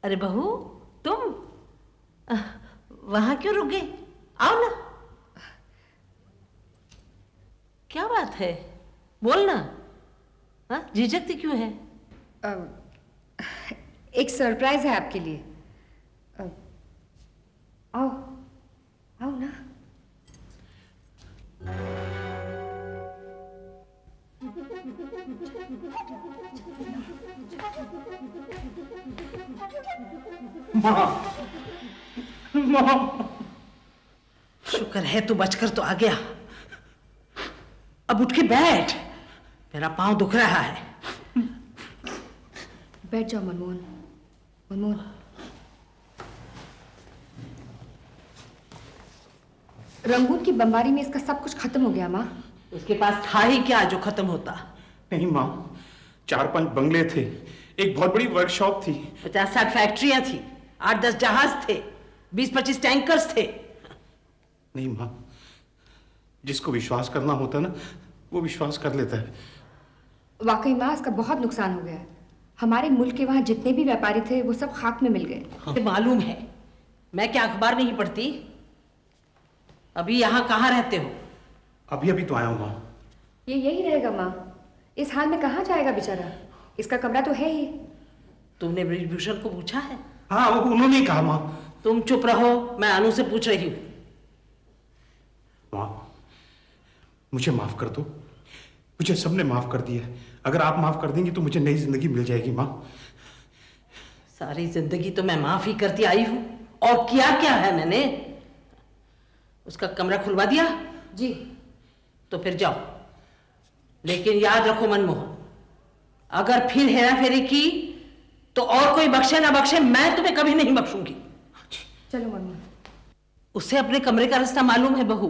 अरे बहू, तुम वहां क्यों रुक गई? आओ ना। क्या बात है, बोलना। हाँ, झिझकती क्यों है? एक सरप्राइज है आपके लिए। आओ आओ ना। माँ, माँ। शुक्र है तू बचकर तो आ गया। अब उठ के बैठ, मेरा पांव दुख रहा है। बैठ जाओ मनमोहन। मनमोहन, रंगून की बमबारी में इसका सब कुछ खत्म हो गया माँ। उसके पास था ही क्या जो खत्म होता? नहीं माँ, 4-5 बंगले थे, एक बहुत बड़ी वर्कशॉप थी, 50-60 फैक्ट्रियां थी, 8-10 जहाज थे, 20-25 टैंकर्स थे। नहीं माँ, जिसको विश्वास करना होता ना वो विश्वास कर लेता है। वाकई माँ, इसका बहुत नुकसान हो गया है। हमारे मुल्क के वहां जितने भी व्यापारी थे वो सब खाक में मिल गए। हाँ। मालूम है, मैं क्या अखबार नहीं पढ़ती? अभी यहाँ कहाँ रहते हो? अभी अभी तो आया हूँ माँ। ये यही रहेगा माँ, इस हाल में कहाँ जाएगा बेचारा? इसका कमरा तो है ही। तुमने ब्रिजभूषण को पूछा है? हाँ, उन्होंने ही कहा माँ। तुम चुप रहो, मैं अनु से पूछ रही हूँ। माँ, मुझे माफ कर दो, मुझे सबने माफ कर दिया। अगर आप माफ कर देंगी तो मुझे नई जिंदगी मिल जाएगी माँ। सारी जिंदगी तो मैं माफ ही करती आई हूँ, और किया क्या है मैंने? उसका कमरा खुलवा दिया? जी। तो फिर जाओ, लेकिन याद रखो मनमोहन, अगर फिर हेरा फेरी की तो और कोई बख्शे ना बख्शे, मैं तुम्हें कभी नहीं बख्शूंगी। चलो मनमोहन। उसे अपने कमरे का रास्ता मालूम है बहू।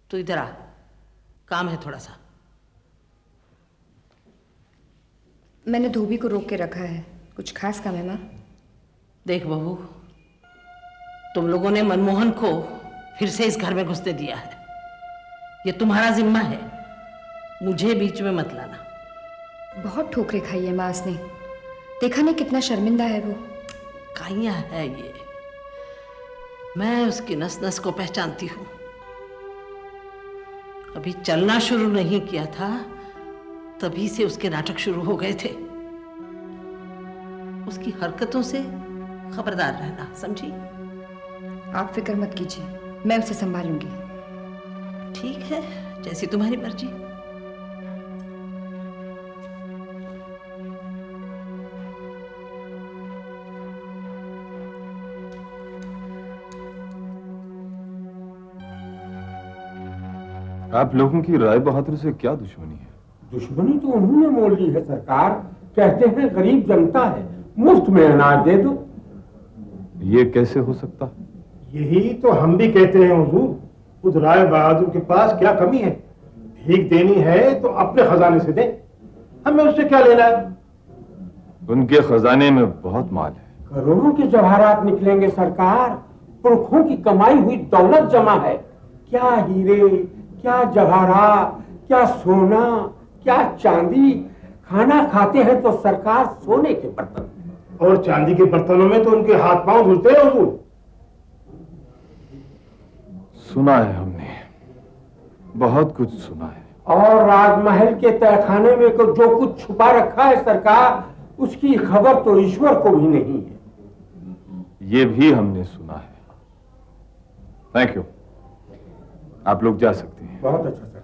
तो इधर आ, काम है थोड़ा सा। मैंने धोबी को रोक के रखा है, कुछ खास काम है माँ? देख बहू, तुम लोगों ने मनमोहन को फिर से इस घर में घुसने दिया है, ये तुम्हारा जिम्मा है, मुझे बीच में मत लाना। बहुत ठोकरें खाई है माँ उसने, देखा नहीं कितना शर्मिंदा है वो। काइया है ये, मैं उसकी नस नस को पहचानती हूं। अभी चलना शुरू नहीं किया था तभी से उसके नाटक शुरू हो गए थे। उसकी हरकतों से खबरदार रहना, समझी? आप फिक्र मत कीजिए, मैं उसे संभालूंगी। ठीक है, जैसी तुम्हारी मर्जी। आप लोगों की राय बहादुर से क्या दुश्मनी है? दुश्मनी तो उन्होंने मोल ली है सरकार। कहते हैं गरीब जनता है, मुफ्त में अनाज दे दो। ये कैसे हो सकता? यही तो हम भी कहते हैं हुजूर। उस राय बहादुर के पास क्या कमी है? भीख देनी है तो अपने खजाने से दें, हमें उससे क्या लेना है? उनके खजाने में बहुत माल है। करोड़ों के जवाहरात निकलेंगे सरकार। पुरखों की कमाई हुई दौलत जमा है। क्या हीरे, क्या जवाहरात, क्या सोना, क्या चांदी। खाना खाते हैं तो सरकार सोने के बर्तन, और चांदी के बर्तनों में तो उनके हाथ पांव धुलते हैं हुजूर। सुना है हमने, बहुत कुछ सुना है। और राजमहल के तहखाने में को जो कुछ छुपा रखा है सरकार, उसकी खबर तो ईश्वर को भी नहीं है। ये भी हमने सुना है। थैंक यू, आप लोग जा सकते हैं। बहुत अच्छा सरकार।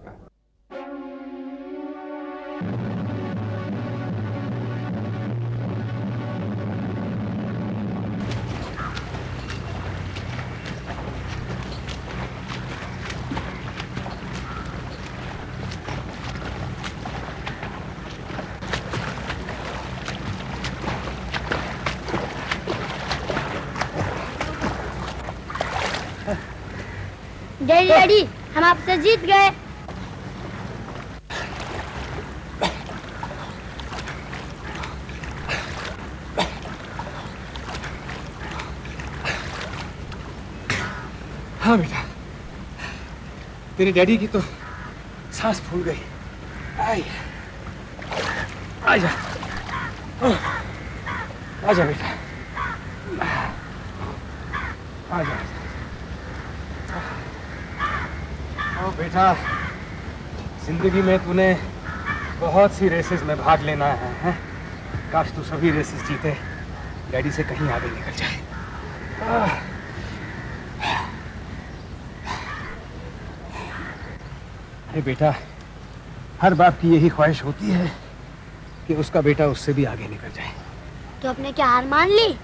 डैडी डैडी, हम आपसे जीत गए। हाँ बेटा, तेरे डैडी की तो सांस फूल गई। आई, आजा। आजा बेटा, आजा। ओ बेटा, जिंदगी में तूने बहुत सी रेसेस में भाग लेना है? काश तू सभी रेसेस जीते, डैडी से कहीं आगे निकल जाए। अरे बेटा, हर बाप की यही ख्वाहिश होती है कि उसका बेटा उससे भी आगे निकल जाए। तो आपने क्या हार मान ली?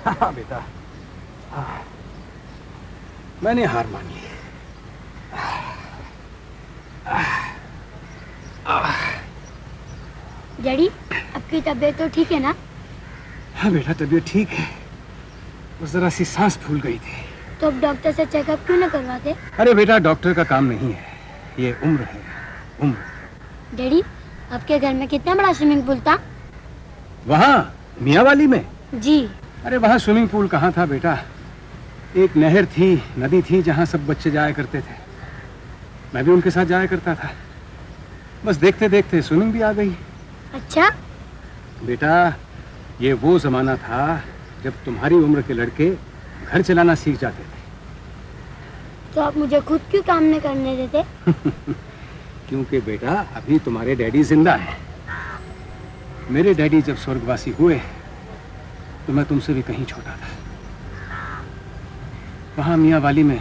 हाँ बेटा, हाँ, मैंने हार मान ली। डैडी, आपकी तबीयत तो ठीक है ना? हाँ बेटा, तबीयत ठीक है, बस जरा सी सांस फूल गई थी। तो अब डॉक्टर से चेकअप क्यों न करवाते? अरे बेटा, डॉक्टर का काम नहीं है, ये उम्र है, उम्र। डैडी, आपके घर में कितना बड़ा स्विमिंग पूल था? वहाँ मियाँ वाली में? जी। अरे वहाँ स्विमिंग पूल कहाँ था बेटा, एक नहर थी, नदी थी, जहाँ सब बच्चे जाया करते थे। मैं भी उनके साथ जाया करता था। बस देखते देखते स्विमिंग भी आ गई। अच्छा? बेटा, ये वो जमाना था जब तुम्हारी उम्र के लड़के घर चलाना सीख जाते थे। तो आप मुझे खुद क्यों काम नहीं करने देते? क्योंकि बेटा, अभी तुम्हारे डैडी जिंदा हैं। मेरे डैडी जब स्वर्गवासी हुए तो मैं तुमसे भी कहीं छोटा था। वहाँ मियाँ वाली में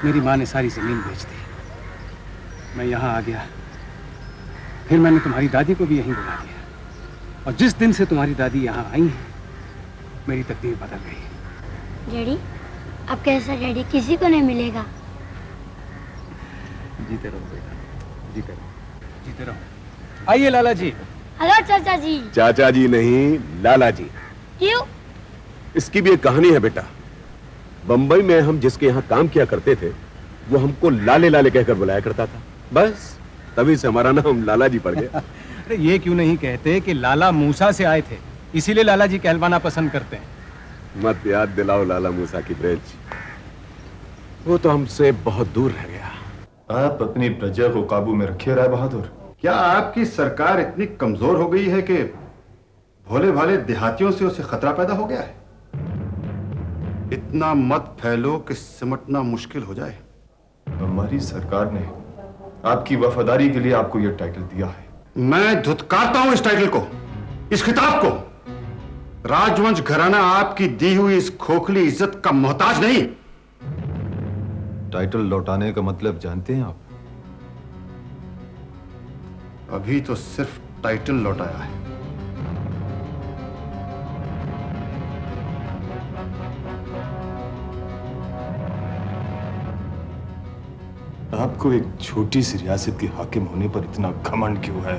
मेरी माँ ने सारी जमीन बेच दी। मैं यहाँ आ गया, फिर मैंने तुम्हारी दादी को भी यहीं बुला दिया, और जिस दिन से तुम्हारी दादी यहाँ आई हैं, मेरी तकदीर बदल गई। डैडी, आपके जैसा डैडी किसी को नहीं मिलेगा। जीते रहो बेटा, जीते रहो, जीते रहो। आइए लाला जी। हेलो चाचा जी। चाचा जी नहीं, लाला जी। क्यों? इसकी भी एक कहानी है बेटा। बंबई में हम जिसके यहाँ काम किया करते थे, वो हमको लाले लाले कहकर बुलाया करता था। बस तभी से हमारा नाम लाला जी पड़ गया। अरे ये क्यों नहीं कहते कि लाला मूसा से आए थे, इसीलिए लाला जी कहलवाना पसंद करते हैं। मत याद दिलाओ लाला मूसा की ब्रिज, वो तो हमसे बहुत दूर रह गया। आप अपनी प्रजा को काबू में रखिए राय बहादुर। क्या आपकी सरकार इतनी कमजोर हो गई है कि भोले भाले देहातियों से उसे खतरा पैदा हो गया है? इतना मत फैलो कि सिमटना मुश्किल हो जाए। हमारी सरकार ने आपकी वफादारी के लिए आपको यह टाइटल दिया है। मैं धुतकारता हूं इस टाइटल को, इस खिताब को। राजवंश घराना आपकी दी हुई इस खोखली इज्जत का मोहताज नहीं। टाइटल लौटाने का मतलब जानते हैं आप? अभी तो सिर्फ टाइटल लौटाया है। आपको एक छोटी सी रियासत के हाकिम होने पर इतना घमंड क्यों है?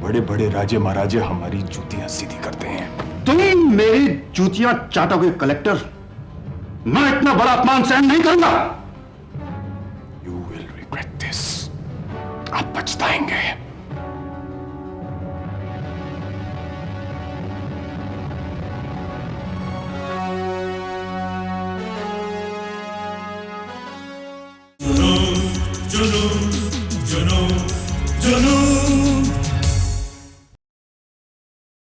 बड़े बड़े राजे महाराजे हमारी जूतियां सीधी करते हैं। तुम मेरी जूतियां चाटोगे कलेक्टर? मैं इतना बड़ा अपमान सहन नहीं करूंगा। You will regret this. आप पछताएंगे। जुनून, जुनून, जुनून, जुनून।